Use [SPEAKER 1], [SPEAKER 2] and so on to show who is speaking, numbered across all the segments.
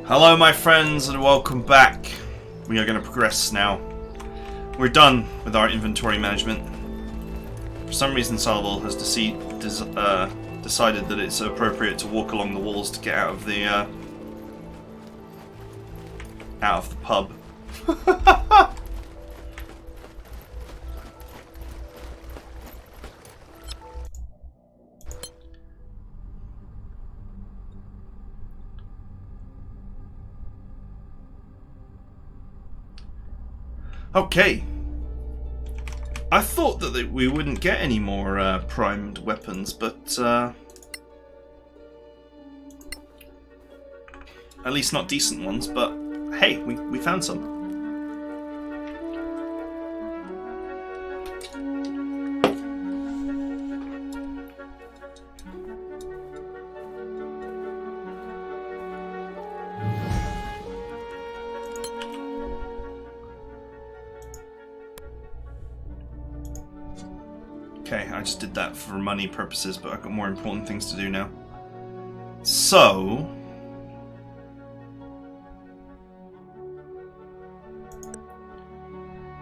[SPEAKER 1] Hello my friends and welcome back. We are going to progress now. We're done with our inventory management. For some reason Salvo has decided that it's appropriate to walk along the walls to get out of the pub. Okay. I thought that we wouldn't get any more primed weapons, but at least not decent ones, but hey, we found some. Okay, I just did that for money purposes, but I've got more important things to do now. So...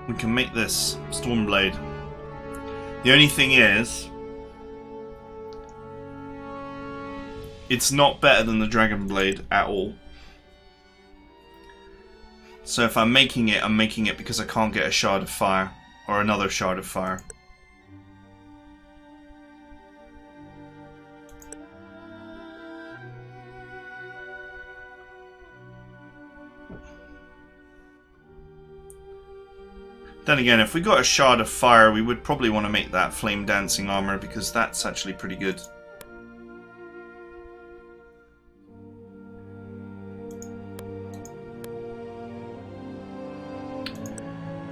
[SPEAKER 1] we can make this Stormblade. The only thing is... it's not better than the Dragon Blade at all. So if I'm making it because I can't get a Shard of Fire. Or another Shard of Fire. Then again, if we got a Shard of Fire, we would probably want to make that Flame Dancing armor, because that's actually pretty good.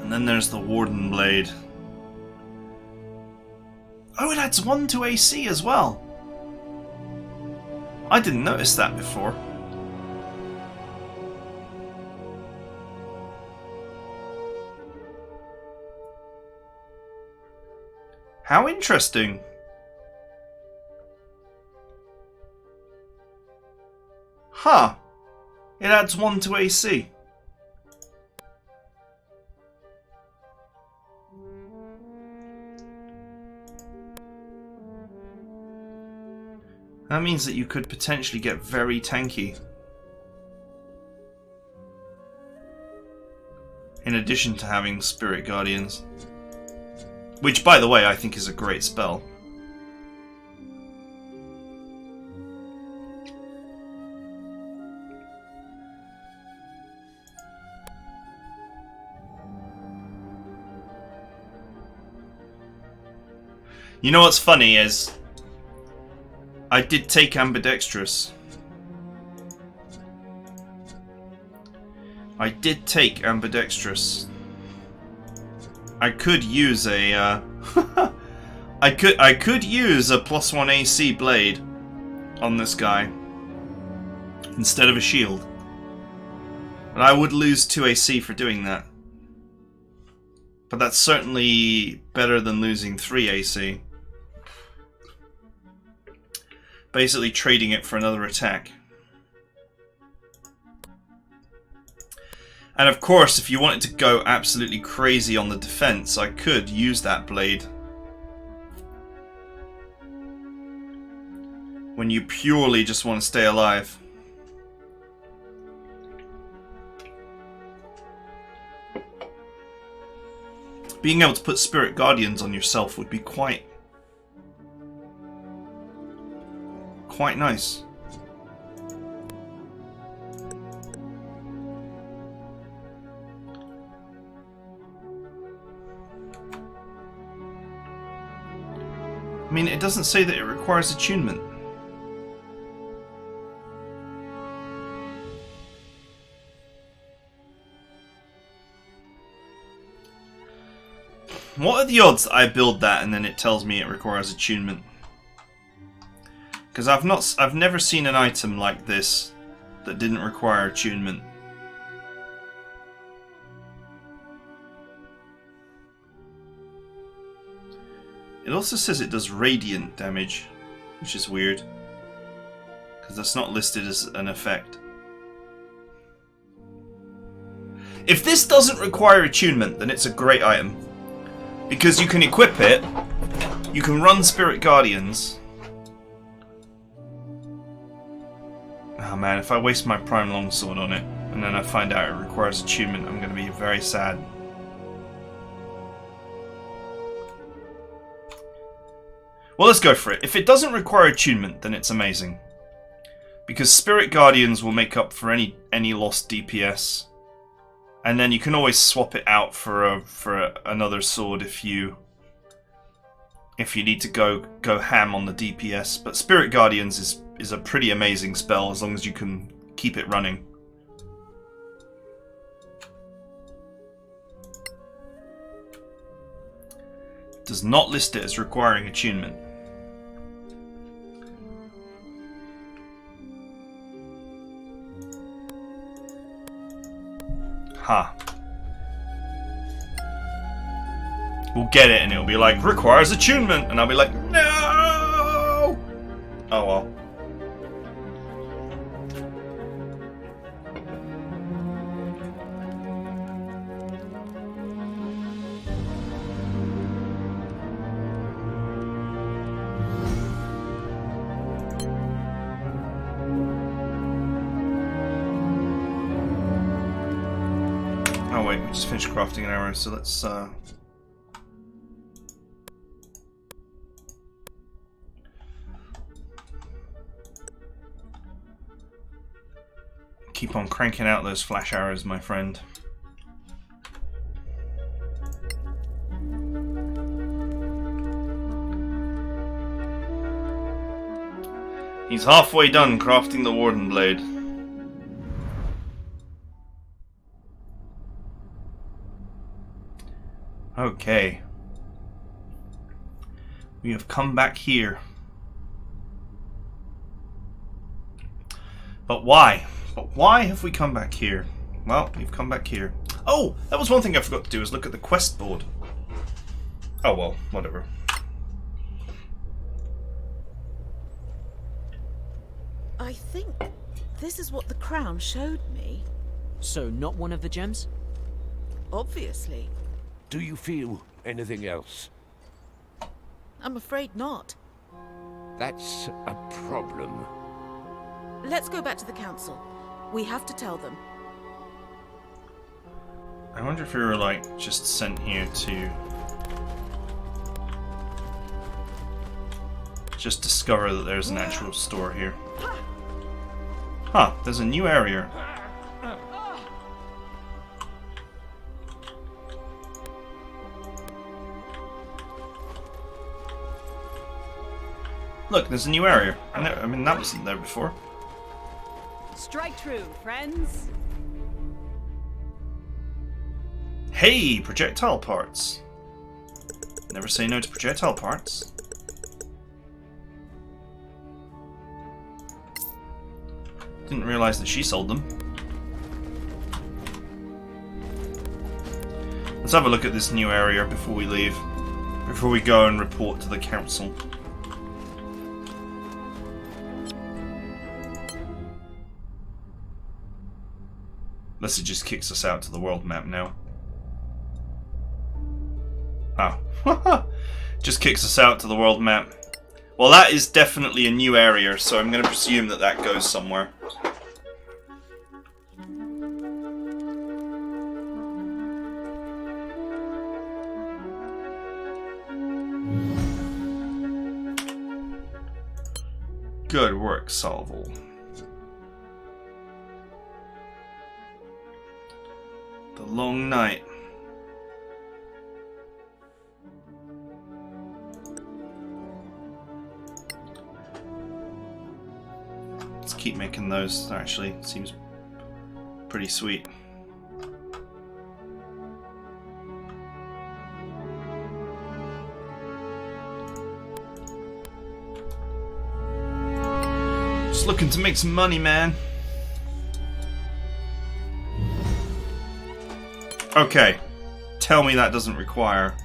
[SPEAKER 1] And then there's the Warden Blade. Oh, it adds 1 to AC as well! I didn't notice that before. How interesting. Huh. It adds 1 to AC. That means that you could potentially get very tanky. In addition to having Spirit Guardians. Which, by the way, I think is a great spell. You know what's funny is... I did take Ambidextrous. I could use a I could use a +1 AC blade on this guy instead of a shield. But I would lose 2 AC for doing that. But that's certainly better than losing 3 AC. Basically trading it for another attack. And of course, if you wanted to go absolutely crazy on the defense, I could use that blade. When you purely just want to stay alive. Being able to put Spirit Guardians on yourself would be quite nice. I mean, it doesn't say that it requires attunement. What are the odds that I build that and then it tells me it requires attunement? Because I've never seen an item like this that didn't require attunement. It also says it does radiant damage, which is weird, because that's not listed as an effect. If this doesn't require attunement, then it's a great item. Because you can equip it, you can run Spirit Guardians. Oh man, if I waste my Prime Longsword on it, and then I find out it requires attunement, I'm going to be very sad. Well, let's go for it. If it doesn't require attunement, then it's amazing. Because Spirit Guardians will make up for any lost DPS. And then you can always swap it out for another sword if you need to go ham on the DPS. But Spirit Guardians is a pretty amazing spell as long as you can keep it running. Does not list it as requiring attunement. Ha. We'll get it and it'll be like, requires attunement, and I'll be like, no! Oh well. Oh wait, we just finished crafting an arrow, so let's keep on cranking out those flash arrows, my friend. He's halfway done crafting the Warden Blade. Okay. We have come back here. But why? But why have we come back here? Well, we've come back here. Oh, that was one thing I forgot to do, is look at the quest board. Oh well, whatever.
[SPEAKER 2] I think this is what the crown showed me.
[SPEAKER 3] So, not one of the gems?
[SPEAKER 2] Obviously.
[SPEAKER 4] Do you feel anything else?
[SPEAKER 2] I'm afraid not.
[SPEAKER 4] That's a problem.
[SPEAKER 2] Let's go back to the council. We have to tell them.
[SPEAKER 1] I wonder if we were like just sent here to just discover that there's an actual store here. Huh, there's a new area. Look, there's a new area. I mean, that wasn't there before.
[SPEAKER 5] Strike true, friends.
[SPEAKER 1] Hey, projectile parts. Never say no to projectile parts. Didn't realize that she sold them. Let's have a look at this new area before we leave. Before we go and report to the council. Unless it just kicks us out to the world map now. Oh. Just kicks us out to the world map. Well, that is definitely a new area, so I'm going to presume that that goes somewhere. Good work, Salvo. The long night. Let's keep making those. Actually, seems pretty sweet. Just looking to make some money, man. Okay, tell me that doesn't require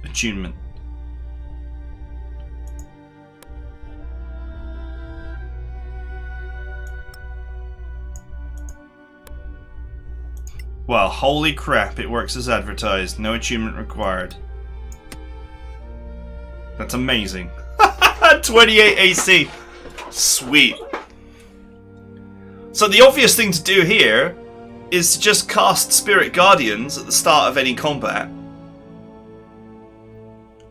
[SPEAKER 1] attunement. Well, holy crap, it works as advertised. No attunement required. That's amazing. 28 AC. Sweet. So the obvious thing to do here is to just cast Spirit Guardians at the start of any combat.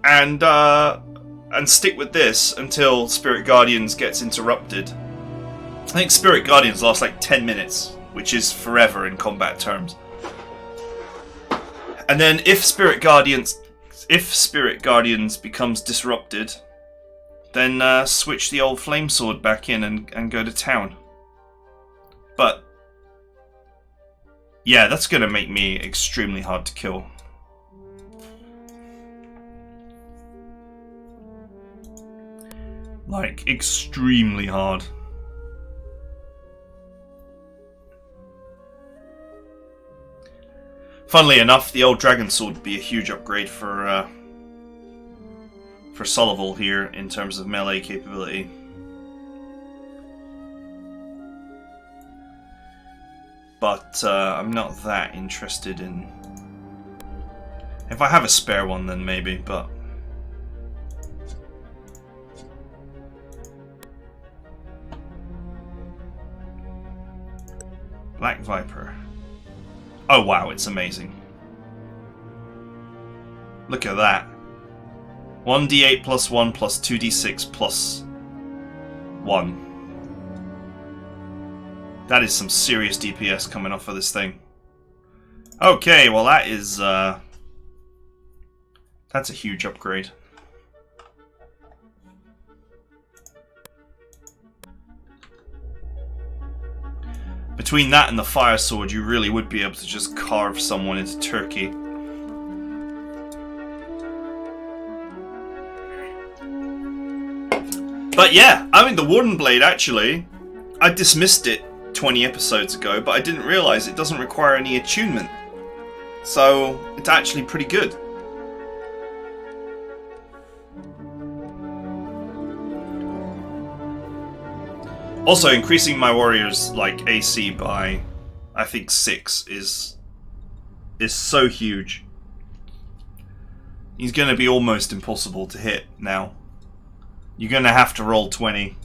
[SPEAKER 1] And stick with this until Spirit Guardians gets interrupted. I think Spirit Guardians last like 10 minutes, which is forever in combat terms. And then if Spirit Guardians becomes disrupted, then switch the old Flame Sword back in and go to town. But yeah, that's gonna make me extremely hard to kill. Like, extremely hard. Funnily enough, the old Dragon Sword would be a huge upgrade for Solival here in terms of melee capability. But I'm not that interested in... If I have a spare one, then maybe, but... Black Viper. Oh wow, it's amazing. Look at that. 1d8 plus 1 plus 2d6 plus 1. That is some serious DPS coming off of this thing. Okay, well that is... that's a huge upgrade. Between that and the Fire Sword, you really would be able to just carve someone into turkey. But yeah, I mean the Warden Blade actually, I dismissed it 20 episodes ago, but I didn't realise it doesn't require any attunement. So, it's actually pretty good. Also, increasing my warrior's like AC by, I think 6 is so huge. He's going to be almost impossible to hit now. You're going to have to roll 20.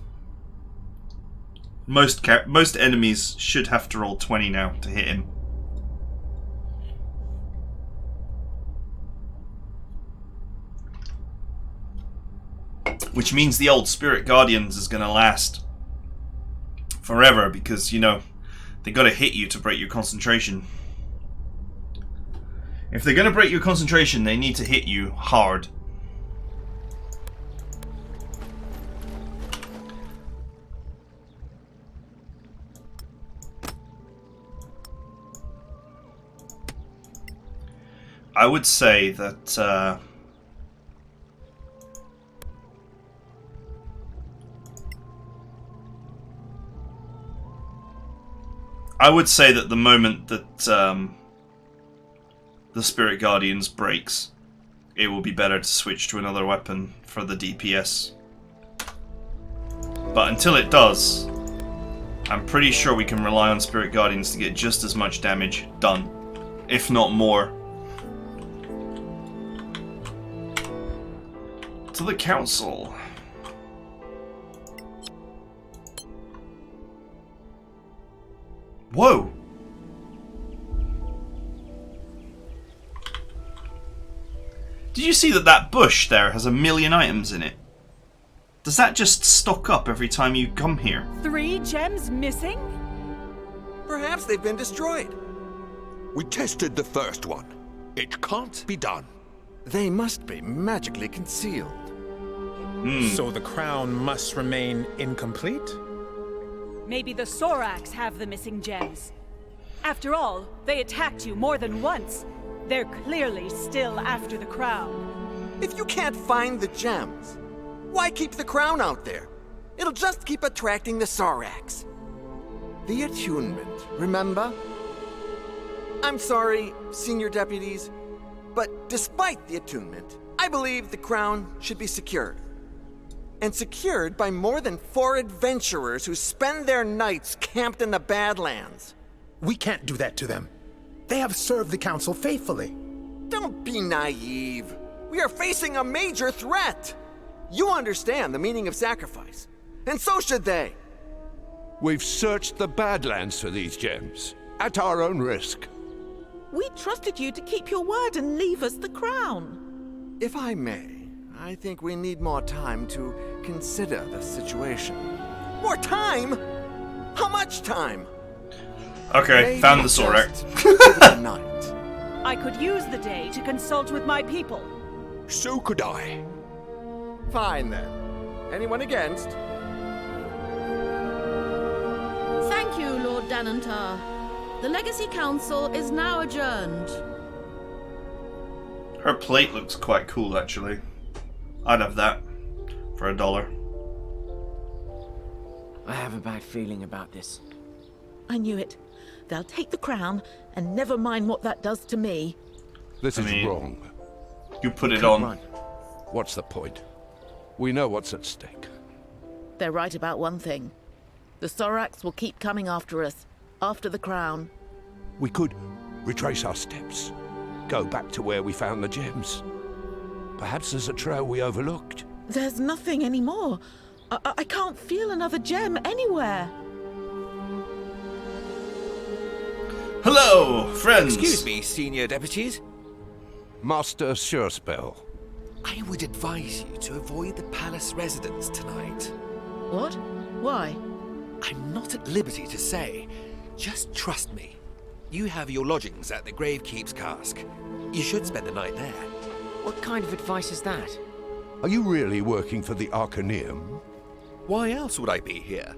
[SPEAKER 1] Most enemies should have to roll 20 now to hit him. Which means the old Spirit Guardians is going to last forever, because, you know, they got to hit you to break your concentration. If they're going to break your concentration, they need to hit you hard. I would say that the moment that the Spirit Guardians breaks, it will be better to switch to another weapon for the DPS. But until it does, I'm pretty sure we can rely on Spirit Guardians to get just as much damage done, if not more. To the council. Whoa! Did you see that bush there has 1 million items in it? Does that just stock up every time you come here?
[SPEAKER 5] 3 gems missing?
[SPEAKER 6] Perhaps they've been destroyed.
[SPEAKER 4] We tested the first one. It can't be done.
[SPEAKER 6] They must be magically concealed.
[SPEAKER 7] So the crown must remain incomplete?
[SPEAKER 5] Maybe the Sorax have the missing gems. After all, they attacked you more than once. They're clearly still after the crown.
[SPEAKER 6] If you can't find the gems, why keep the crown out there? It'll just keep attracting the Sorax. The attunement, remember? I'm sorry, senior deputies, but despite the attunement, I believe the crown should be secured. And secured by more than 4 adventurers who spend their nights camped in the Badlands.
[SPEAKER 7] We can't do that to them.
[SPEAKER 8] They have served the Council faithfully.
[SPEAKER 6] Don't be naive. We are facing a major threat. You understand the meaning of sacrifice, and so should they.
[SPEAKER 4] We've searched the Badlands for these gems, at our own risk.
[SPEAKER 2] We trusted you to keep your word and leave us the crown.
[SPEAKER 6] If I may, I think we need more time to consider the situation. More time? How much time?
[SPEAKER 1] Okay,
[SPEAKER 6] Maybe
[SPEAKER 1] found the
[SPEAKER 6] just
[SPEAKER 1] Sorak.
[SPEAKER 6] give it a night.
[SPEAKER 5] I could use the day to consult with my people.
[SPEAKER 4] So could I.
[SPEAKER 6] Fine then. Anyone against?
[SPEAKER 9] Thank you, Lord Danantar. The Legacy Council is now adjourned.
[SPEAKER 1] Her plate looks quite cool, actually. I'd have that for $1.
[SPEAKER 3] I have a bad feeling about this.
[SPEAKER 2] I knew it. They'll take the crown, and never mind what that does to me.
[SPEAKER 4] This is
[SPEAKER 1] mean-
[SPEAKER 4] wrong.
[SPEAKER 1] You put it
[SPEAKER 3] Come
[SPEAKER 1] on.
[SPEAKER 4] What's the point? We know what's at stake.
[SPEAKER 2] They're right about one thing. The Soraks will keep coming after us, after the crown.
[SPEAKER 4] We could retrace our steps. Go back to where we found the gems. Perhaps there's a trail we overlooked.
[SPEAKER 2] There's nothing anymore. I can't feel another gem anywhere.
[SPEAKER 1] Hello, friends!
[SPEAKER 10] Excuse me, senior deputies.
[SPEAKER 4] Master Surespell.
[SPEAKER 10] I would advise you to avoid the palace residence tonight.
[SPEAKER 2] What? Why?
[SPEAKER 10] I'm not at liberty to say. Just trust me. You have your lodgings at the Gravekeep's Cask. You should spend the night there.
[SPEAKER 3] What kind of advice is that?
[SPEAKER 4] Are you really working for the Arcaneum?
[SPEAKER 10] Why else would I be here?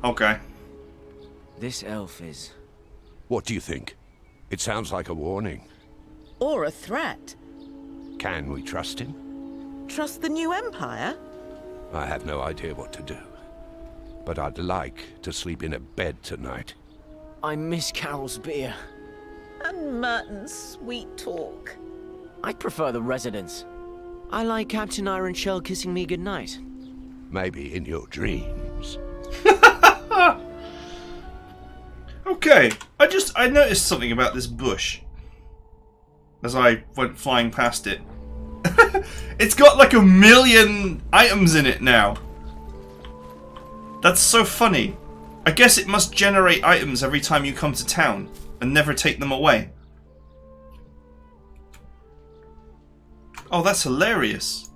[SPEAKER 1] Okay.
[SPEAKER 3] This elf is...
[SPEAKER 4] What do you think? It sounds like a warning.
[SPEAKER 2] Or a threat.
[SPEAKER 4] Can we trust him?
[SPEAKER 2] Trust the new empire?
[SPEAKER 4] I have no idea what to do. But I'd like to sleep in a bed tonight.
[SPEAKER 3] I miss Carol's beer.
[SPEAKER 2] And Merton's sweet talk.
[SPEAKER 3] I'd prefer the residence. I like Captain Ironshell kissing me goodnight.
[SPEAKER 4] Maybe in your dreams.
[SPEAKER 1] Okay, I noticed something about this bush as I went flying past it. It's got like 1,000,000 items in it now. That's so funny. I guess it must generate items every time you come to town and never take them away. Oh, that's hilarious.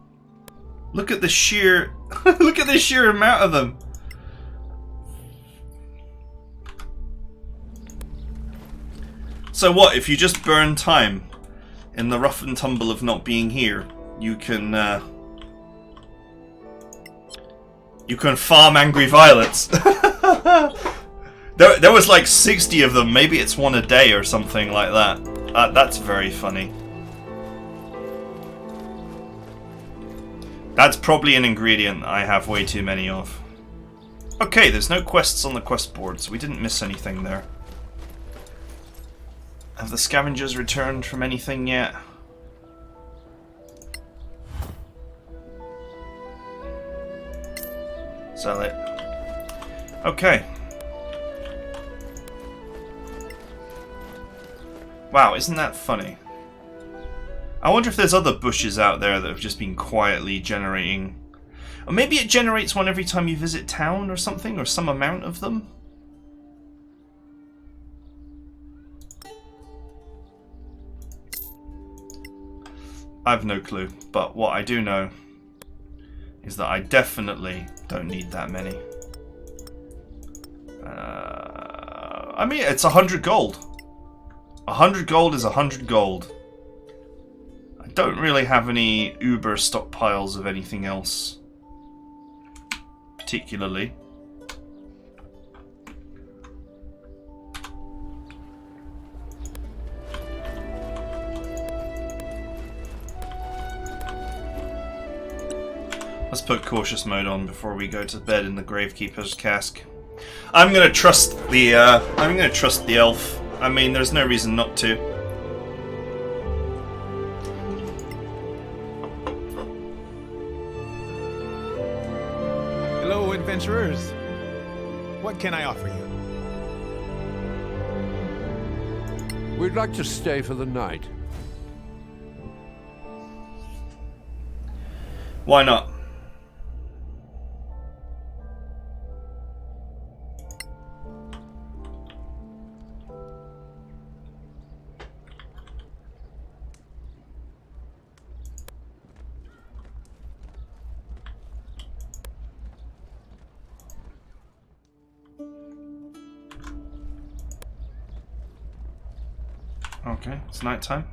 [SPEAKER 1] Look at the sheer look at the sheer amount of them. So what, if you just burn time in the rough and tumble of not being here, you can farm angry violets. There was like 60 of them, maybe it's one a day or something like that. That's very funny. That's probably an ingredient I have way too many of. Okay, there's no quests on the quest board, so we didn't miss anything there. Have the scavengers returned from anything yet? Sell it. Okay. Wow, isn't that funny? I wonder if there's other bushes out there that have just been quietly generating... Or maybe it generates one every time you visit town or something, or some amount of them? I have no clue, but what I do know is that I definitely don't need that many. I mean, it's 100 gold. 100 gold is 100 gold. I don't really have any uber stockpiles of anything else, particularly. Let's put cautious mode on before we go to bed in the Gravekeeper's Cask. I'm gonna trust the elf. I mean, there's no reason not to.
[SPEAKER 8] Hello, adventurers. What can I offer you?
[SPEAKER 4] We'd like to stay for the night.
[SPEAKER 1] Why not? Okay, it's nighttime.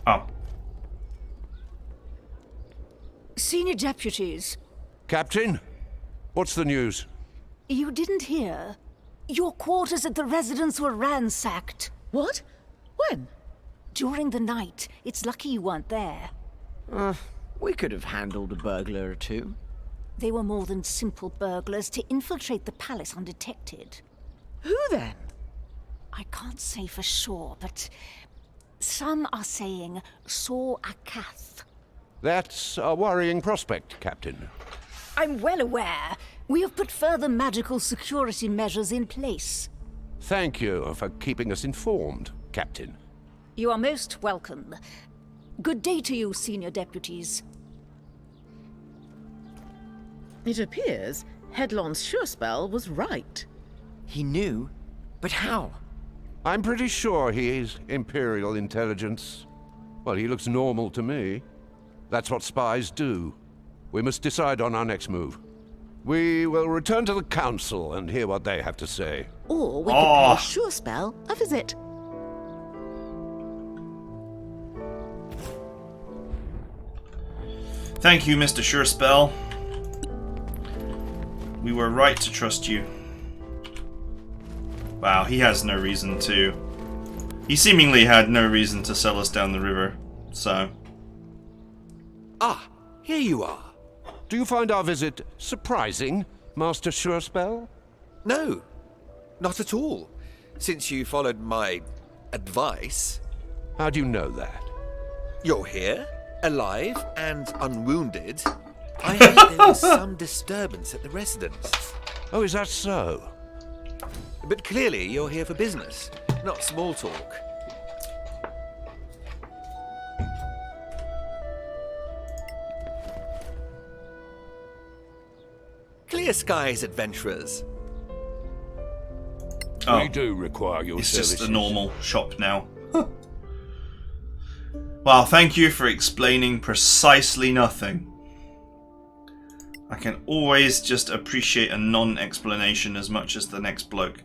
[SPEAKER 1] Oh.
[SPEAKER 11] Senior deputies.
[SPEAKER 4] Captain, what's the news?
[SPEAKER 11] You didn't hear? Your quarters at the residence were ransacked.
[SPEAKER 2] What? When?
[SPEAKER 11] During the night. It's lucky you weren't there.
[SPEAKER 3] We could have handled a burglar or two.
[SPEAKER 11] They were more than simple burglars to infiltrate the palace undetected.
[SPEAKER 2] Who then?
[SPEAKER 11] I can't say for sure, but some are saying Saw Akath.
[SPEAKER 4] That's a worrying prospect, Captain.
[SPEAKER 11] I'm well aware. We have put further magical security measures in place.
[SPEAKER 4] Thank you for keeping us informed, Captain.
[SPEAKER 11] You are most welcome. Good day to you, senior deputies.
[SPEAKER 2] It appears Headlon's sure spell was right.
[SPEAKER 3] He knew? But how?
[SPEAKER 4] I'm pretty sure he's Imperial intelligence. Well, he looks normal to me. That's what spies do. We must decide on our next move. We will return to the Council and hear what they have to say.
[SPEAKER 2] Or we could pay sure spell a visit.
[SPEAKER 1] Thank you, Mr. Surespell. We were right to trust you. Wow, he has no reason to. He seemingly had no reason to sell us down the river, so.
[SPEAKER 10] Ah, here you are.
[SPEAKER 4] Do you find our visit surprising, Master Surespell?
[SPEAKER 10] No, not at all. Since you followed my advice.
[SPEAKER 4] How do you know that?
[SPEAKER 10] You're here, alive and unwounded. I heard there was some disturbance at the residence.
[SPEAKER 4] Oh, is that so?
[SPEAKER 10] But clearly you're here for business, not small talk. Clear skies, adventurers.
[SPEAKER 1] Oh,
[SPEAKER 4] we do require your services.
[SPEAKER 1] It's just a normal shop now. Well, thank you for explaining precisely nothing. I can always just appreciate a non-explanation as much as the next bloke.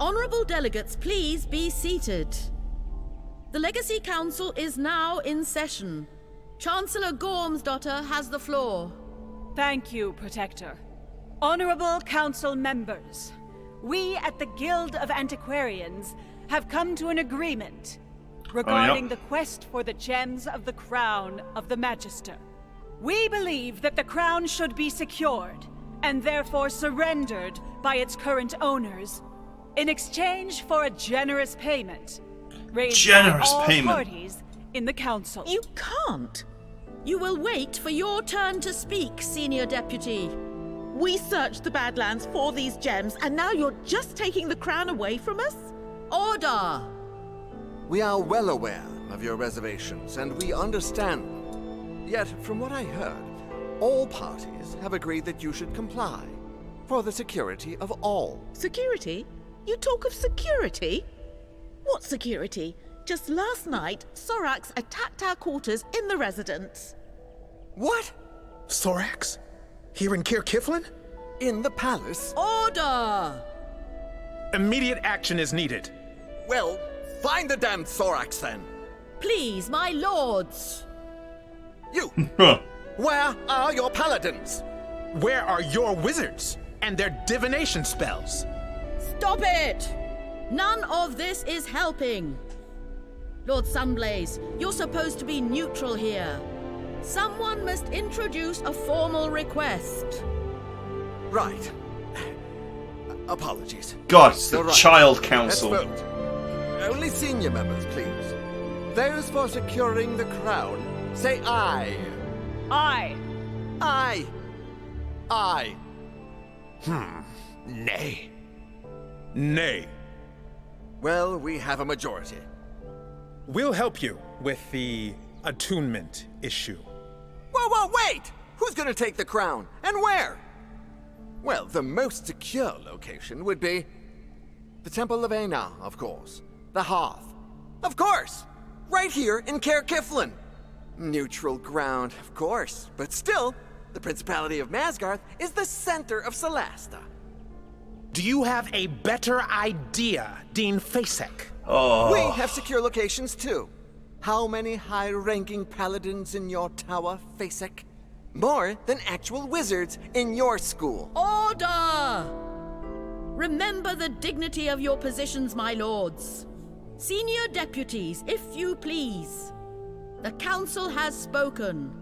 [SPEAKER 9] Honourable delegates, please be seated. The Legacy Council is now in session. Chancellor Gormsdotter has the floor.
[SPEAKER 5] Thank you, Protector. Honorable Council members, we at the Guild of Antiquarians have come to an agreement regarding the quest for the gems of the crown of the Magister. We believe that the crown should be secured and therefore surrendered by its current owners in exchange for a generous payment raised by all parties in the council.
[SPEAKER 2] You can't.
[SPEAKER 9] You will wait for your turn to speak, Senior Deputy.
[SPEAKER 2] We searched the Badlands for these gems, and now you're just taking the crown away from us?
[SPEAKER 9] Order!
[SPEAKER 6] We are well aware of your reservations, and we understand them. Yet, from what I heard, all parties have agreed that you should comply, for the security of all.
[SPEAKER 2] Security? You talk of security? What security? Just last night, Sorax attacked our quarters in the residence.
[SPEAKER 6] What?
[SPEAKER 8] Sorax? Here in Kir Kiflin?
[SPEAKER 6] In the palace?
[SPEAKER 9] Order!
[SPEAKER 7] Immediate action is needed.
[SPEAKER 6] Well, find the damned Sorax then.
[SPEAKER 9] Please, my lords.
[SPEAKER 6] You! Where are your paladins?
[SPEAKER 7] Where are your wizards and their divination spells?
[SPEAKER 9] Stop it! None of this is helping. Lord Sunblaze, you're supposed to be neutral here. Someone must introduce a formal request.
[SPEAKER 6] Right. Apologies.
[SPEAKER 1] God, it's the
[SPEAKER 6] You're right.
[SPEAKER 1] Child Council.
[SPEAKER 6] Let's vote. Only senior members, please. Those for securing the crown, say aye.
[SPEAKER 5] Aye.
[SPEAKER 6] Aye. Aye.
[SPEAKER 10] Nay.
[SPEAKER 8] Nay.
[SPEAKER 6] Well, we have a majority.
[SPEAKER 7] We'll help you with the attunement issue.
[SPEAKER 6] Whoa, wait! Who's gonna take the crown? And where? Well, the most secure location would be the Temple of Aina, of course. The Hearth. Of course! Right here in Caer Kiflin. Neutral ground, of course. But still, the Principality of Masgarth is the center of Solasta.
[SPEAKER 8] Do you have a better idea, Dean Fasek?
[SPEAKER 1] Oh.
[SPEAKER 6] We have secure locations too. How many high-ranking paladins in your tower, Fasek? More than actual wizards in your school.
[SPEAKER 9] Order! Remember the dignity of your positions, my lords. Senior deputies, if you please. The council has spoken.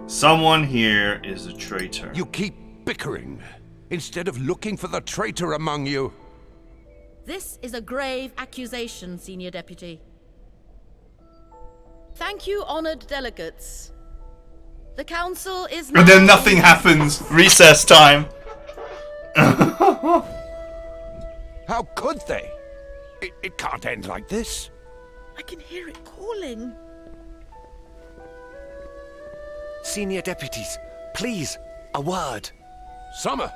[SPEAKER 1] Someone here is a traitor.
[SPEAKER 4] You keep bickering instead of looking for the traitor among you.
[SPEAKER 9] This is a grave accusation, Senior Deputy. Thank you, honored delegates. The council is now...
[SPEAKER 1] And then nothing happens. Recess time.
[SPEAKER 4] How could they? It can't end like this.
[SPEAKER 2] I can hear it calling.
[SPEAKER 10] Senior deputies, please, a word.
[SPEAKER 4] Summer,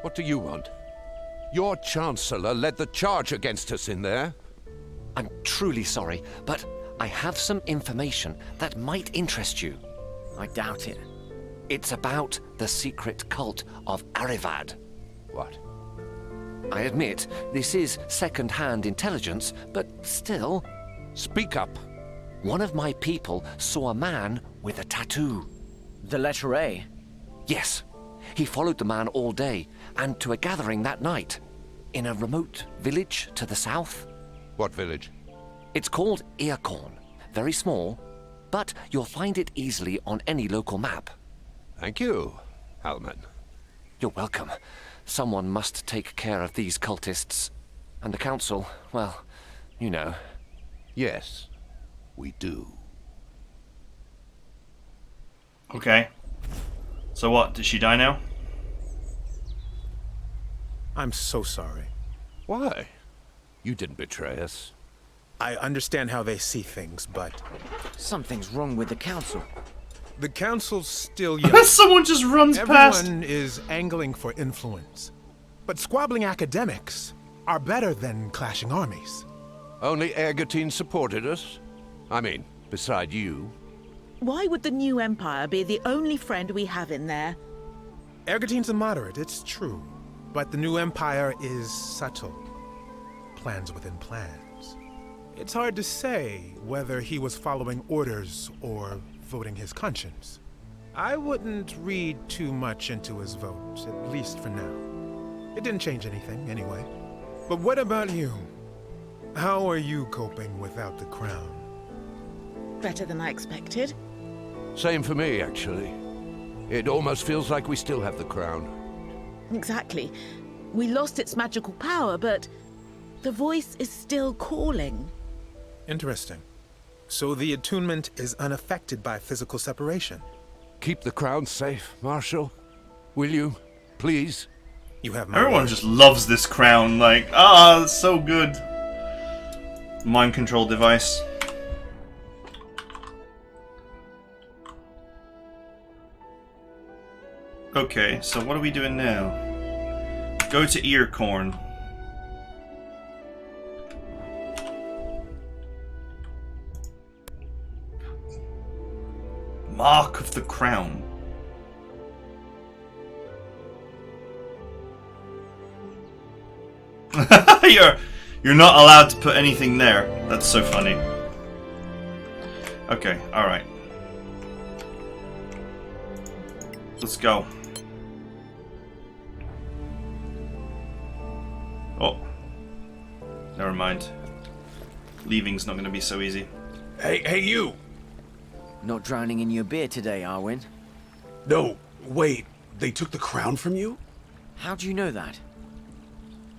[SPEAKER 4] what do you want? Your Chancellor led the charge against us in there.
[SPEAKER 10] I'm truly sorry, but I have some information that might interest you.
[SPEAKER 3] I doubt it.
[SPEAKER 10] It's about the secret cult of Arivad.
[SPEAKER 4] What?
[SPEAKER 10] I admit, this is second-hand intelligence, but still...
[SPEAKER 4] Speak up.
[SPEAKER 10] One of my people saw a man with a tattoo.
[SPEAKER 3] The letter A.
[SPEAKER 10] Yes. He followed the man all day, and to a gathering that night. In a remote village to the south.
[SPEAKER 4] What village?
[SPEAKER 10] It's called Earcorn. Very small, but you'll find it easily on any local map.
[SPEAKER 4] Thank you, Halman.
[SPEAKER 10] You're welcome. Someone must take care of these cultists. And the council, well, you know.
[SPEAKER 4] Yes, we do.
[SPEAKER 1] Okay. So what? Did she die now?
[SPEAKER 8] I'm so sorry.
[SPEAKER 4] Why? You didn't betray us.
[SPEAKER 8] I understand how they see things, but
[SPEAKER 3] Something's wrong with the council.
[SPEAKER 8] the council's still young.
[SPEAKER 1] Someone just runs past.
[SPEAKER 8] Everyone is angling for influence. But squabbling academics are better than clashing armies.
[SPEAKER 4] Only Ergotine supported us. I mean, beside you.
[SPEAKER 2] Why would the new Empire be the only friend we have in there?
[SPEAKER 8] Ergotine's a moderate, it's true. But the new Empire is subtle. Plans within plans. It's hard to say whether he was following orders or voting his conscience. I wouldn't read too much into his vote, at least for now. It didn't change anything, anyway. But what about you? How are you coping without the crown?
[SPEAKER 2] Better than I expected.
[SPEAKER 4] Same for me, actually. It almost feels like we still have the crown.
[SPEAKER 2] Exactly. We lost its magical power, but the voice is still calling.
[SPEAKER 8] Interesting. So the attunement is unaffected by physical separation.
[SPEAKER 4] Keep the crown safe, Marshal. Will you? Please?
[SPEAKER 8] You have my
[SPEAKER 1] Everyone
[SPEAKER 8] word.
[SPEAKER 1] just loves this crown. Like, it's so good. Mind control device. Okay, so what are we doing now? Go to Earcorn. Mark of the Crown. You're not allowed to put anything there. That's so funny. Okay, alright. Let's go. Oh. Never mind. Leaving's not going to be so easy.
[SPEAKER 12] Hey, you!
[SPEAKER 3] Not drowning in your beer today, Arwen?
[SPEAKER 12] No, wait. They took the crown from you?
[SPEAKER 3] How do you know that?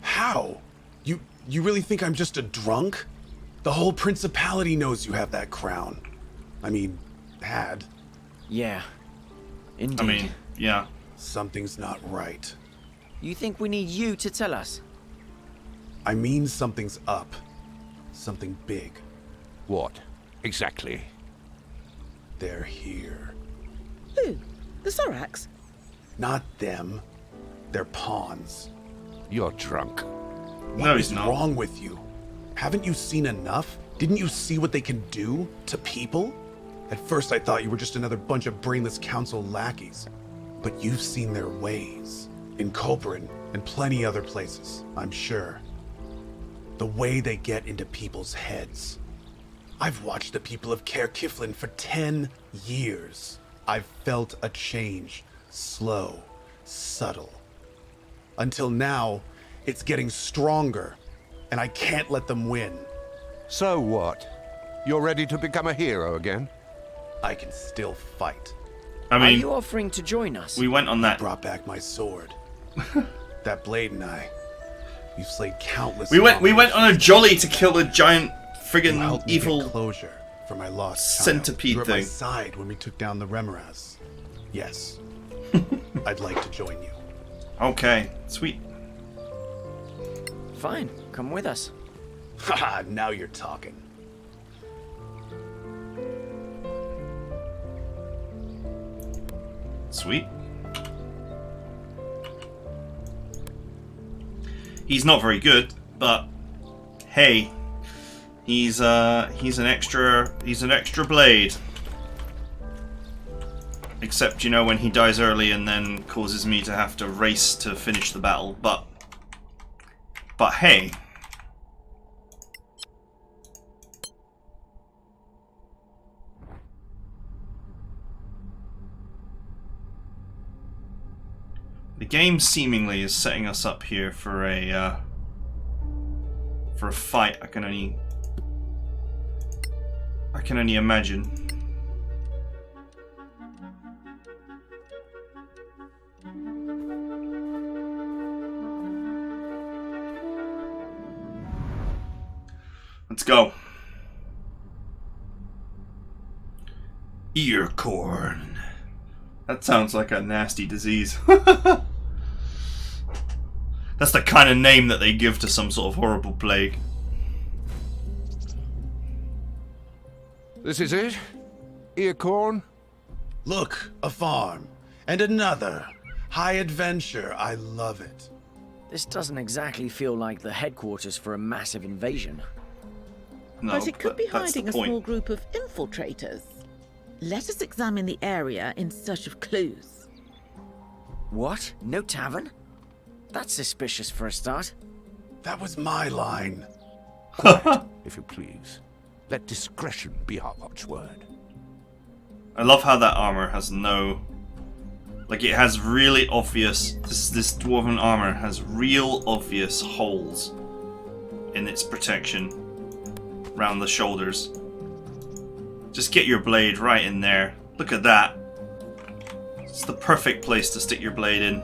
[SPEAKER 12] How? You really think I'm just a drunk? The whole principality knows you have that crown. I mean, had.
[SPEAKER 3] Yeah. Indeed.
[SPEAKER 1] I mean, yeah.
[SPEAKER 12] Something's not right.
[SPEAKER 3] You think we need you to tell us?
[SPEAKER 12] I mean something's up. Something big.
[SPEAKER 4] What? Exactly.
[SPEAKER 12] They're here.
[SPEAKER 2] Who? The Sorax?
[SPEAKER 12] Not them. They're pawns.
[SPEAKER 4] You're drunk.
[SPEAKER 1] No,
[SPEAKER 12] What
[SPEAKER 1] he's
[SPEAKER 12] is
[SPEAKER 1] not.
[SPEAKER 12] wrong with you? Haven't you seen enough? Didn't you see what they can do to people? At first I thought you were just another bunch of brainless council lackeys. But you've seen their ways. In Coperin and plenty other places, I'm sure. The way they get into people's heads. I've watched the people of Caer Kiflin for 10 years. I've felt a change. Slow, subtle. Until now, it's getting stronger, and I can't let them win.
[SPEAKER 4] So what? You're ready to become a hero again?
[SPEAKER 12] I can still fight.
[SPEAKER 1] I
[SPEAKER 3] Are
[SPEAKER 1] mean,
[SPEAKER 3] you offering to join us?
[SPEAKER 1] we went on that.
[SPEAKER 12] Brought back my sword. That blade and I. We've slayed countless.
[SPEAKER 1] We went on a jolly to kill a giant
[SPEAKER 12] You
[SPEAKER 1] friggin'
[SPEAKER 12] helped me
[SPEAKER 1] evil.
[SPEAKER 12] get closure for my lost child.
[SPEAKER 1] centipede
[SPEAKER 12] You were at my
[SPEAKER 1] thing.
[SPEAKER 12] side when we took down the Remoras. Yes. I'd like to join you.
[SPEAKER 1] Okay, sweet.
[SPEAKER 3] Fine, come with us.
[SPEAKER 12] Haha, now you're talking.
[SPEAKER 1] Sweet. He's not very good, but hey, he's an extra blade. Except, you know, when he dies early and then causes me to have to race to finish the battle, but hey. The game seemingly is setting us up here for a fight. I can only imagine. Let's go. Earcorn. That sounds like a nasty disease. That's the kind of name that they give to some sort of horrible plague.
[SPEAKER 4] This is it? Earcorn?
[SPEAKER 12] Look, a farm. And another. High adventure. I love it.
[SPEAKER 3] This doesn't exactly feel like the headquarters for a massive invasion.
[SPEAKER 1] No,
[SPEAKER 2] But it could be
[SPEAKER 1] that's the
[SPEAKER 2] hiding a
[SPEAKER 1] point.
[SPEAKER 2] small group of infiltrators. Let us examine the area in search of clues.
[SPEAKER 3] What? No tavern? That's suspicious for a start.
[SPEAKER 12] That was my line.
[SPEAKER 4] Quiet, if you please. Let discretion be our watchword.
[SPEAKER 1] I love how that armor has no... Like, it has really obvious... This dwarven armor has real obvious holes in its protection around the shoulders. Just get your blade right in there. Look at that. It's the perfect place to stick your blade in.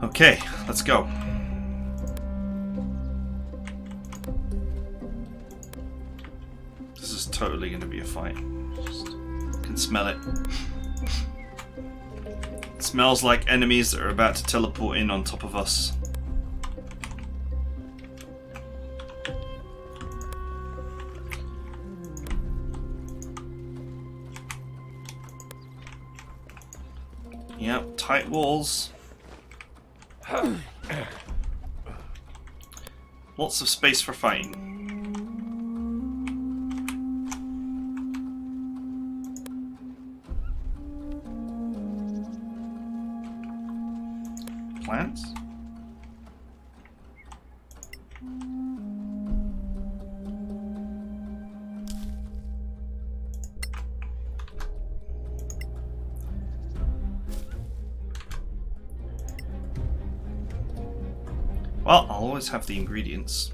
[SPEAKER 1] Okay, let's go. This is totally going to be a fight. Just can smell it. It smells like enemies that are about to teleport in on top of us. Yep, tight walls. Lots of space for fighting. Plants? Well, I'll always have the ingredients.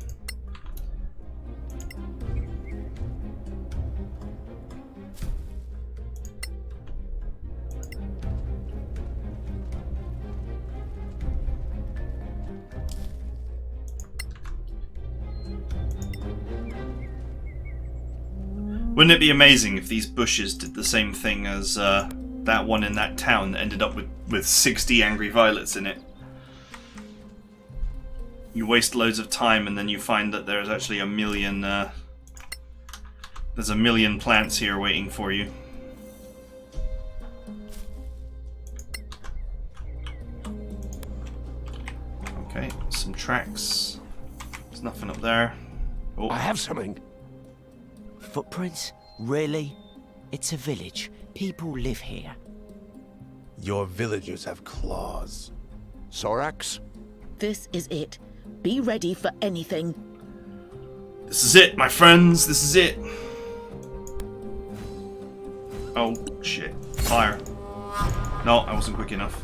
[SPEAKER 1] Wouldn't it be amazing if these bushes did the same thing as that one in that town that ended up with 60 angry violets in it? You waste loads of time and then you find that there's actually a million there's a million plants here waiting for you. Okay, some tracks. There's nothing up there. Oh.
[SPEAKER 4] I have something.
[SPEAKER 3] Footprints? Really? It's a village. People live here.
[SPEAKER 12] Your villagers have claws.
[SPEAKER 4] Sorax?
[SPEAKER 2] This is it. Be ready for anything.
[SPEAKER 1] This is it, my friends. This is it. Oh, shit. Fire. No, I wasn't quick enough.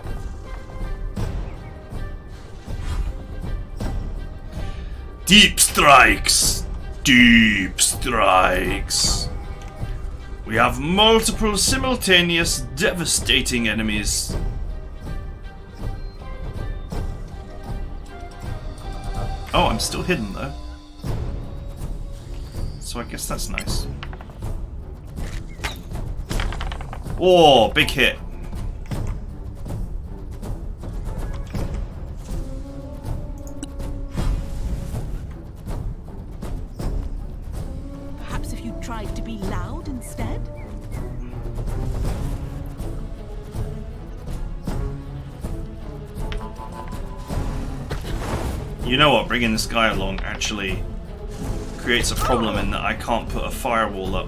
[SPEAKER 1] Deep strikes. Deep strikes. We have multiple simultaneous devastating enemies. Oh, I'm still hidden though. So I guess that's nice. Oh, big hit.
[SPEAKER 2] Perhaps if you tried to be loud instead?
[SPEAKER 1] You know what, bringing this guy along actually creates a problem in that I can't put a firewall up.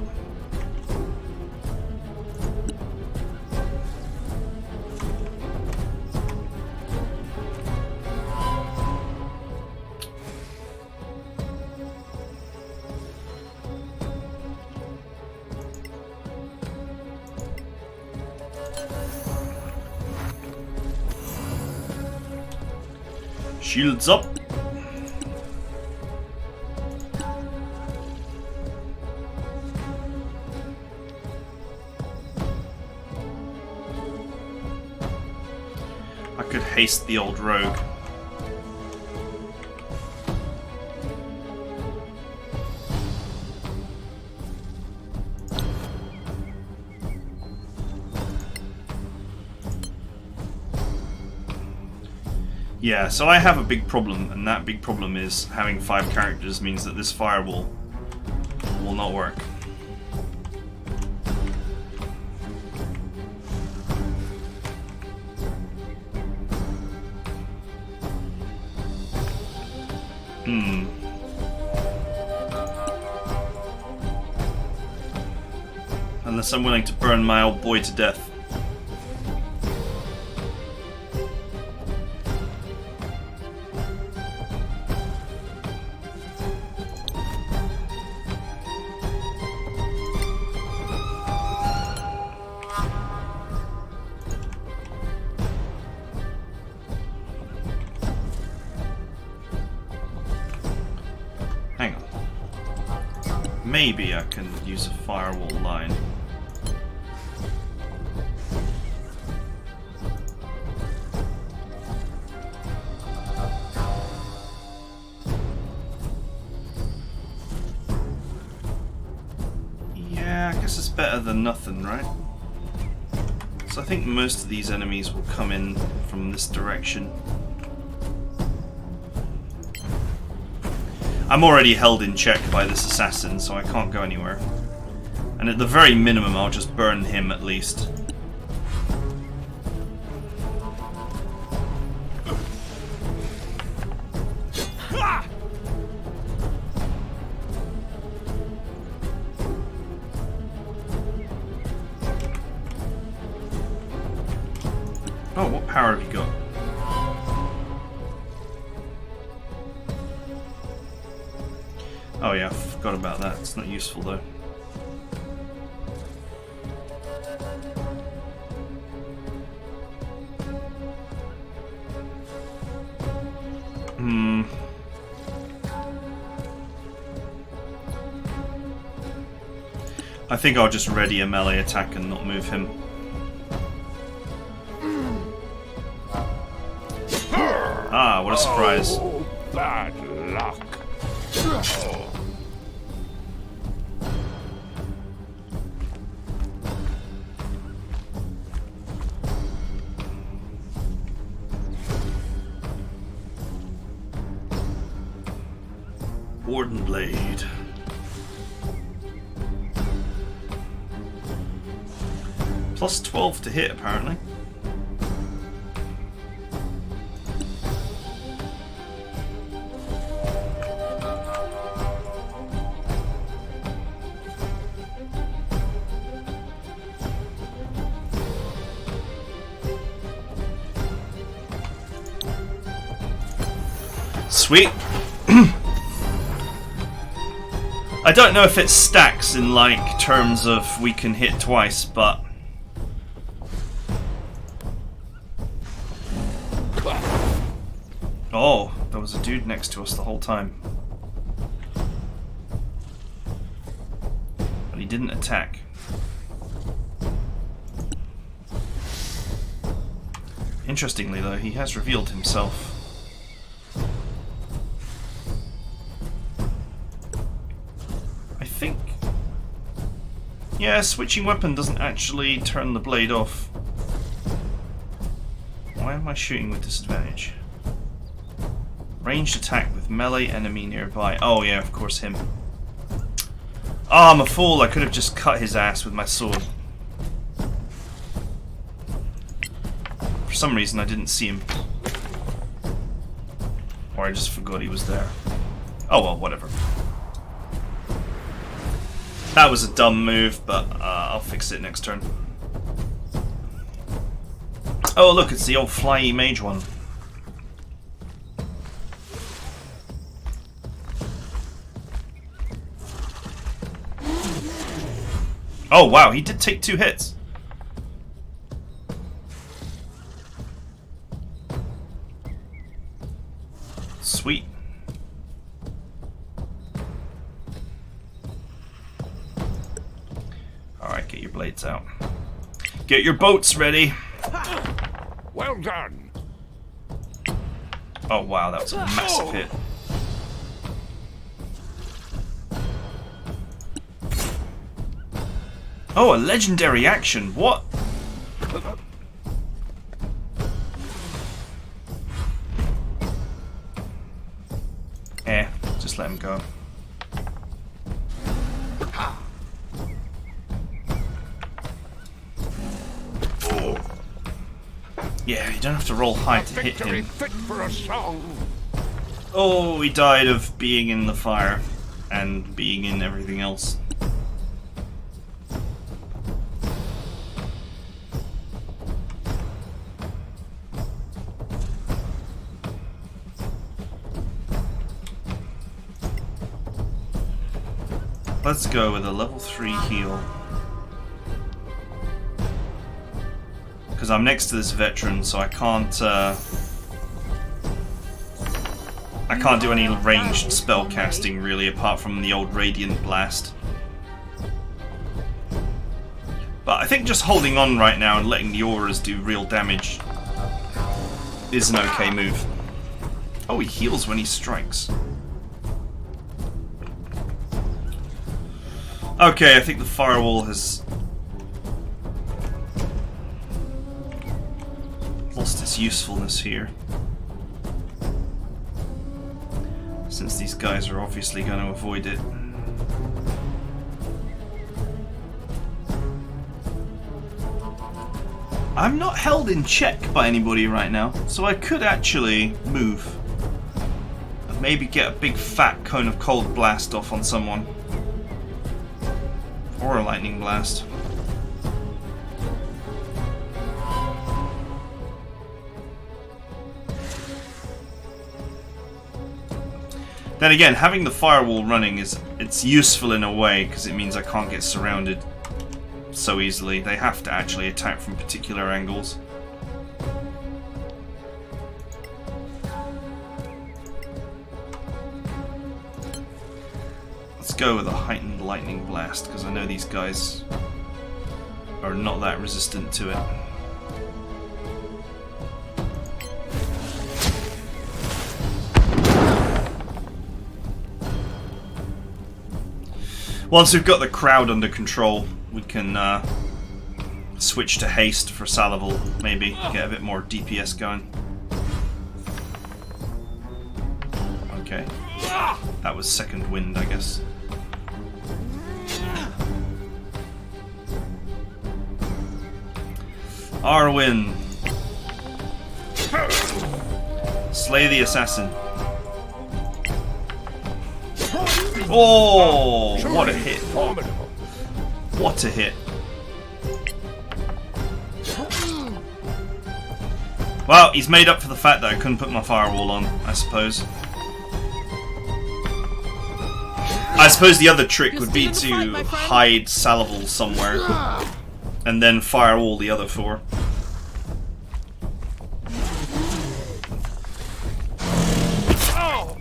[SPEAKER 1] Shields up. I could haste the old rogue. Yeah, so I have a big problem, and that big problem is having 5 characters means that this firewall will not work. Unless I'm willing to burn my old boy to death. Hang on. Maybe I can use a firewall line. Yeah, I guess it's better than nothing, right? So I think most of these enemies will come in from this direction. I'm already held in check by this assassin, so I can't go anywhere. And at the very minimum, I'll just burn him at least. Oh, what power have you got? Oh yeah, I forgot about that. It's not useful though. I think I'll just ready a melee attack and not move him. Ah, what a surprise.
[SPEAKER 4] Oh, bad luck.
[SPEAKER 1] Warden Blade. Plus 12 to hit, apparently. Sweet. I don't know if it stacks in like terms of we can hit twice, but oh, there was a dude next to us the whole time. But he didn't attack. Interestingly though, he has revealed himself. Yeah, switching weapon doesn't actually turn the blade off. Why am I shooting with disadvantage? Ranged attack with melee enemy nearby. Oh yeah, of course him. Oh, I'm a fool. I could have just cut his ass with my sword. For some reason I didn't see him. Or I just forgot he was there. Oh well, whatever. That was a dumb move, but I'll fix it next turn. Oh look, it's the old flyy mage one. Oh wow, he did take 2 hits. Sweet. Alright, get your blades out. Get your boats ready.
[SPEAKER 4] Well done.
[SPEAKER 1] Oh wow, that was a massive hit. Oh, a legendary action. What? Just let him go. Yeah, you don't have to roll high to hit him.
[SPEAKER 4] Fit for a song.
[SPEAKER 1] Oh, he died of being in the fire and being in everything else. Let's go with a level 3 heal. Because I'm next to this veteran, so I can't do any ranged spell casting really, apart from the old Radiant Blast. But I think just holding on right now and letting the auras do real damage is an okay move. Oh, he heals when he strikes. Okay, I think the firewall has lost its usefulness here. Since these guys are obviously going to avoid it. I'm not held in check by anybody right now, so I could actually move. And maybe get a big fat cone of cold blast off on someone. Or a lightning blast. Then again, having the firewall running it's useful in a way because it means I can't get surrounded so easily. They have to actually attack from particular angles. Let's go with a heightened lightning blast, because I know these guys are not that resistant to it. Once we've got the crowd under control, we can switch to haste for Salival, maybe get a bit more DPS going. Okay. That was second wind, I guess. Arwen. Slay the assassin. Oh, what a hit. What a hit. Well, he's made up for the fact that I couldn't put my firewall on, I suppose. I suppose the other trick would be to hide Salival somewhere and then firewall the other four.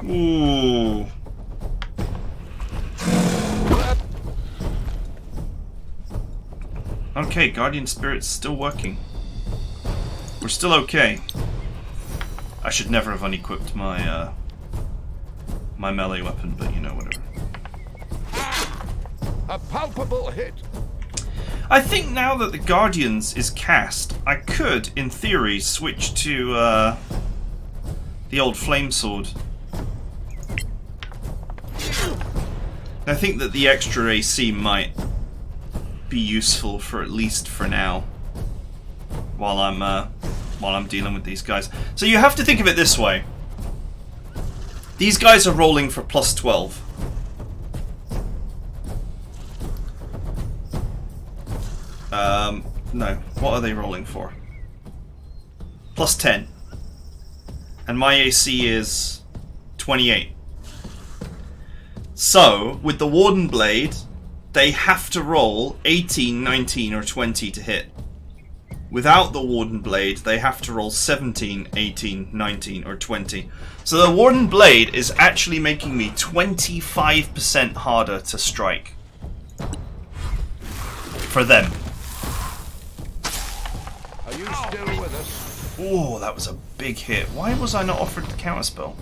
[SPEAKER 1] Ooh. Okay, Guardian Spirit's still working. We're still okay. I should never have unequipped my my melee weapon, but you know, whatever.
[SPEAKER 4] A palpable hit.
[SPEAKER 1] I think now that the Guardians is cast, I could, in theory, switch to the old Flame Sword. I think that the extra AC might be useful for at least for now, while I'm dealing with these guys. So you have to think of it this way: these guys are rolling for plus 12. No. What are they rolling for? Plus 10. And my AC is 28. So, with the Warden Blade, they have to roll 18, 19, or 20 to hit. Without the Warden Blade, they have to roll 17, 18, 19, or 20. So the Warden Blade is actually making me 25% harder to strike. For them.
[SPEAKER 4] Are you still with us?
[SPEAKER 1] Oh, that was a big hit. Why was I not offered the counterspell?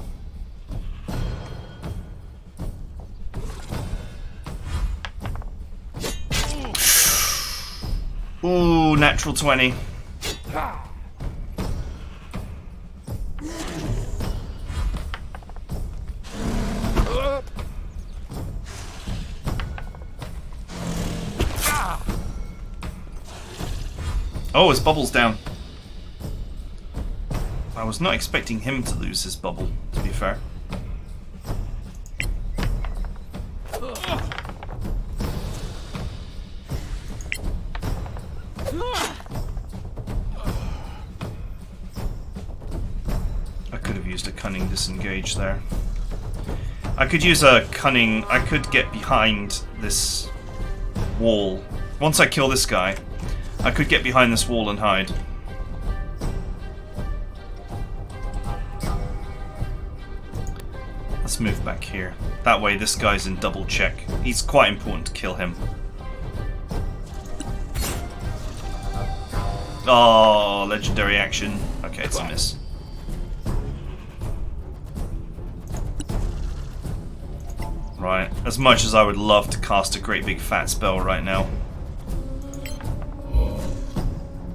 [SPEAKER 1] Ooh, natural 20. Oh, his bubble's down. I was not expecting him to lose his bubble, to be fair. I could have used a cunning disengage there. I could use a cunning... I could get behind this wall. Once I kill this guy, I could get behind this wall and hide. Let's move back here. That way this guy's in double check. He's quite important to kill him. Oh, legendary action. Okay, it's a miss. Right, as much as I would love to cast a great big fat spell right now.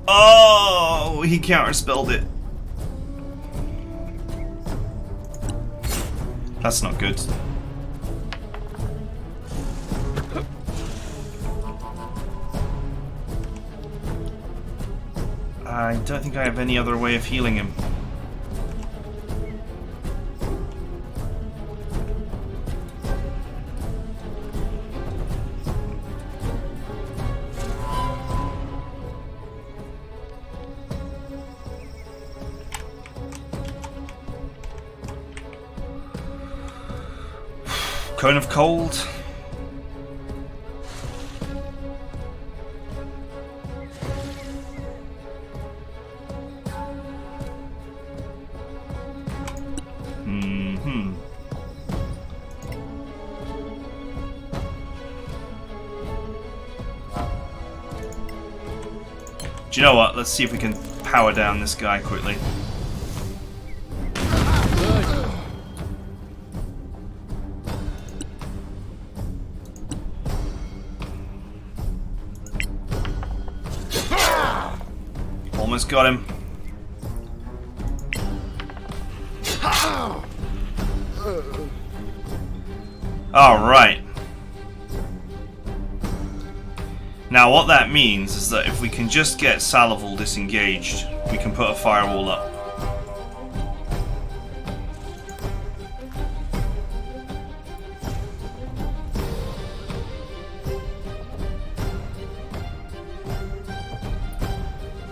[SPEAKER 1] Oh, he counterspelled it. That's not good. I don't think I have any other way of healing him. Cone of Cold. Do you know what? Let's see if we can power down this guy quickly. Almost got him. Alright. Now what that means is that if we can just get Salaval disengaged, we can put a firewall up.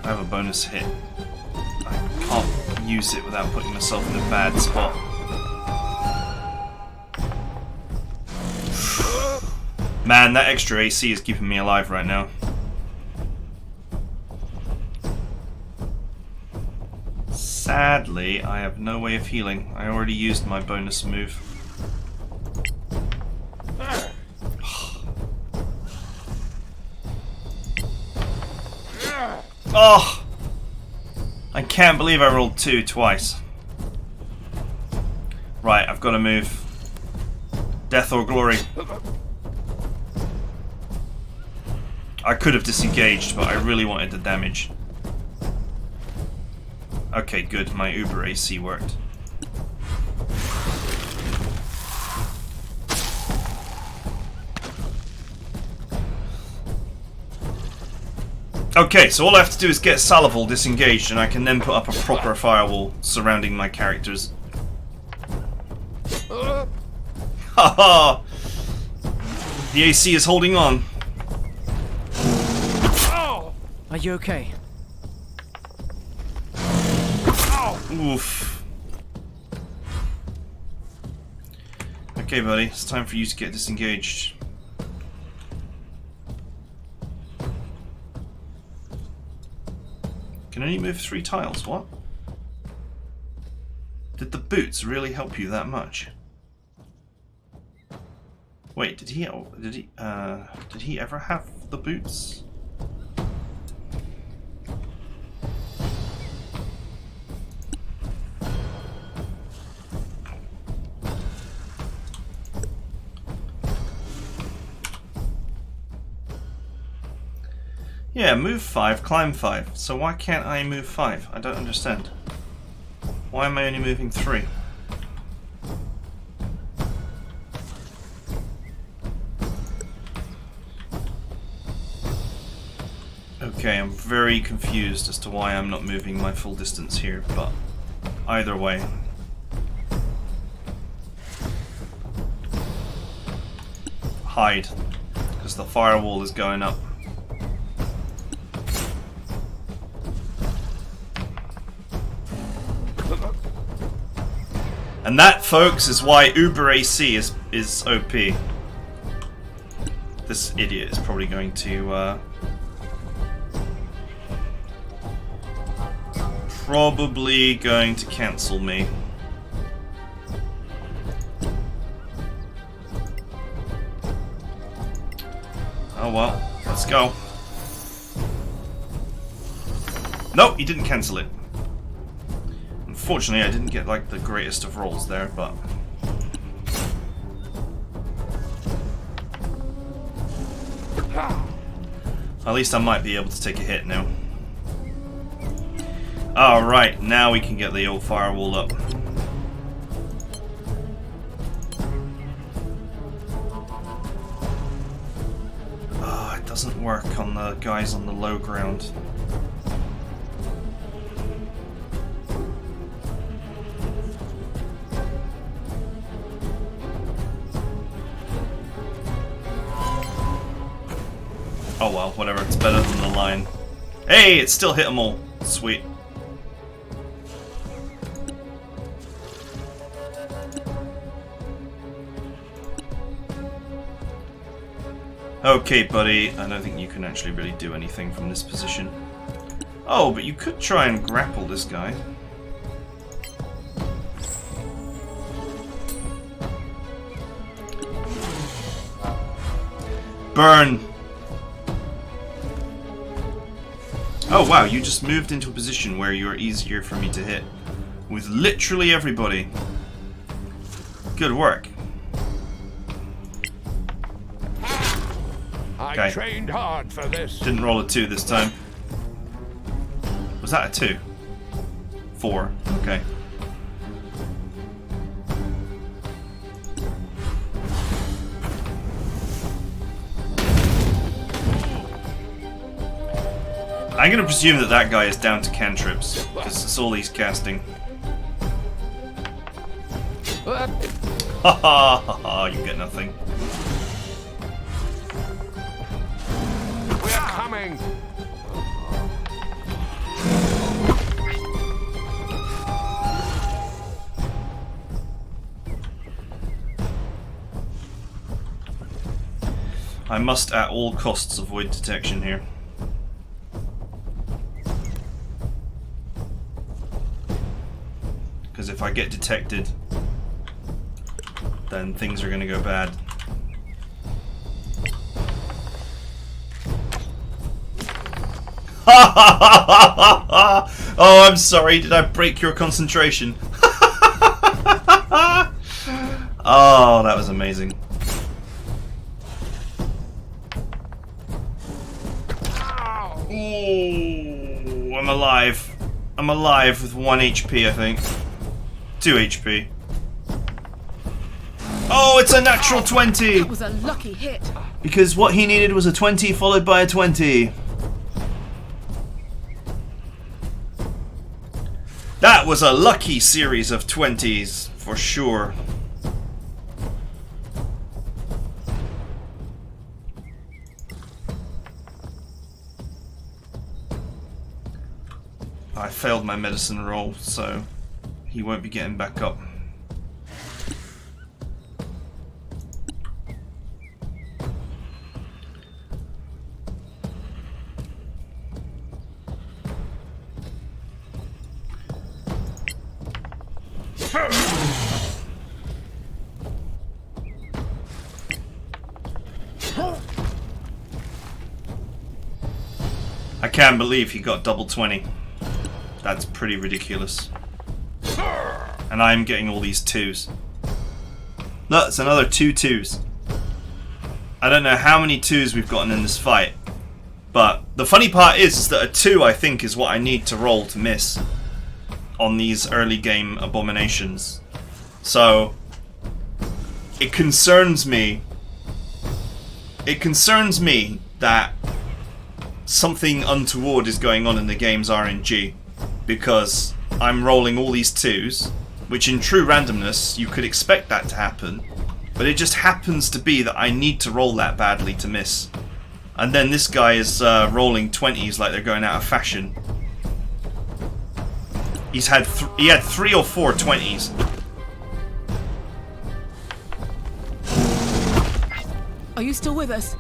[SPEAKER 1] I have a bonus hit. I can't use it without putting myself in a bad spot. Man, that extra AC is keeping me alive right now. Sadly, I have no way of healing. I already used my bonus move. Oh! I can't believe I rolled 2 twice. Right, I've got to move. Death or glory. I could have disengaged, but I really wanted the damage. Okay, good. My Uber AC worked. Okay, so all I have to do is get Salaval disengaged, and I can then put up a proper firewall surrounding my characters. Haha! The AC is holding on.
[SPEAKER 13] Are you okay?
[SPEAKER 1] Oof. Okay, buddy, it's time for you to get disengaged. Can only move 3 tiles, what? Did the boots really help you that much? Wait, did he ever have the boots? Yeah, move 5, climb 5. So why can't I move 5? I don't understand. Why am I only moving 3? Okay, I'm very confused as to why I'm not moving my full distance here, but either way. Hide, because the firewall is going up. And that, folks, is why Uber AC is OP. This idiot is probably going to cancel me. Oh well, let's go. Nope, he didn't cancel it. Unfortunately, I didn't get like the greatest of rolls there, but at least I might be able to take a hit now. Alright, now we can get the old firewall up. Oh, it doesn't work on the guys on the low ground. Oh well, whatever, it's better than the line. Hey, it still hit them all. Sweet. Okay, buddy, I don't think you can actually really do anything from this position. Oh, but you could try and grapple this guy. Burn! Oh wow, you just moved into a position where you're easier for me to hit. With literally everybody. Good work.
[SPEAKER 4] I trained hard for this.
[SPEAKER 1] Didn't roll a 2 this time. Was that a 2? 4. Okay. I'm gonna presume that that guy is down to cantrips, because it's all he's casting. Ha ha ha ha, you get nothing.
[SPEAKER 4] We're coming.
[SPEAKER 1] I must at all costs avoid detection here. Because if I get detected, then things are going to go bad. Oh, I'm sorry. Did I break your concentration? Oh, that was amazing. Ooh, I'm alive. I'm alive with 1 HP, I think. 2 HP. Oh, it's a natural 20!
[SPEAKER 9] That was a lucky hit.
[SPEAKER 1] Because what he needed was a 20 followed by a 20. That was a lucky series of 20s, for sure. I failed my medicine roll, so he won't be getting back up. I can't believe he got double 20. That's pretty ridiculous. And I'm getting all these 2s. Look, it's another 2 2s. I don't know how many 2s we've gotten in this fight. But the funny part is that a 2, I think, is what I need to roll to miss on these early game abominations. So it concerns me. It concerns me that something untoward is going on in the game's RNG, because I'm rolling all these 2s, which in true randomness you could expect that to happen, but it just happens to be that I need to roll that badly to miss. And then this guy is rolling 20s like they're going out of fashion. He had 3 or 4 20s.
[SPEAKER 9] Are you still with us?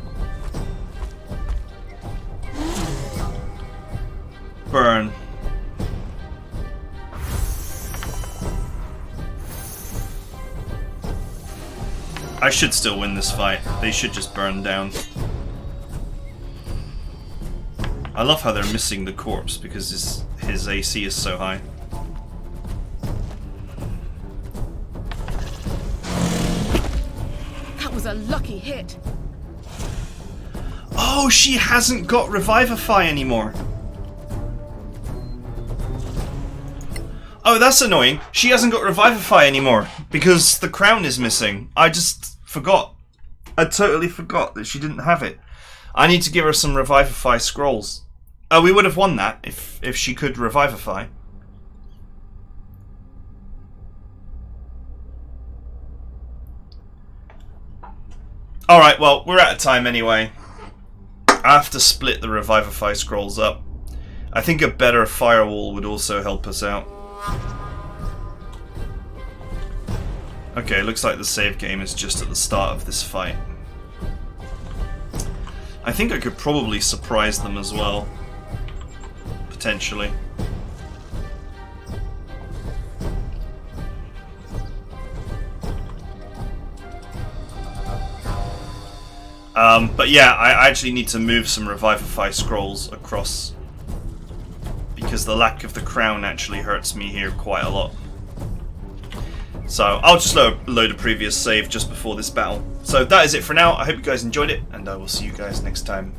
[SPEAKER 1] Burn. I should still win this fight. They should just burn down. I love how they're missing the corpse because his AC is so high.
[SPEAKER 9] That was a lucky hit.
[SPEAKER 1] Oh, she hasn't got Revivify anymore. Oh, that's annoying. She hasn't got Revivify anymore because the crown is missing. I just forgot. I totally forgot that she didn't have it. I need to give her some Revivify scrolls. Oh, we would have won that if she could Revivify. Alright, well, we're out of time anyway. I have to split the Revivify scrolls up. I think a better firewall would also help us out. Okay, looks like the save game is just at the start of this fight. I think I could probably surprise them as well. Potentially. But yeah, I actually need to move some Revivify scrolls across because the lack of the crown actually hurts me here quite a lot. So I'll just load a previous save just before this battle. So that is it for now. I hope you guys enjoyed it, and I will see you guys next time.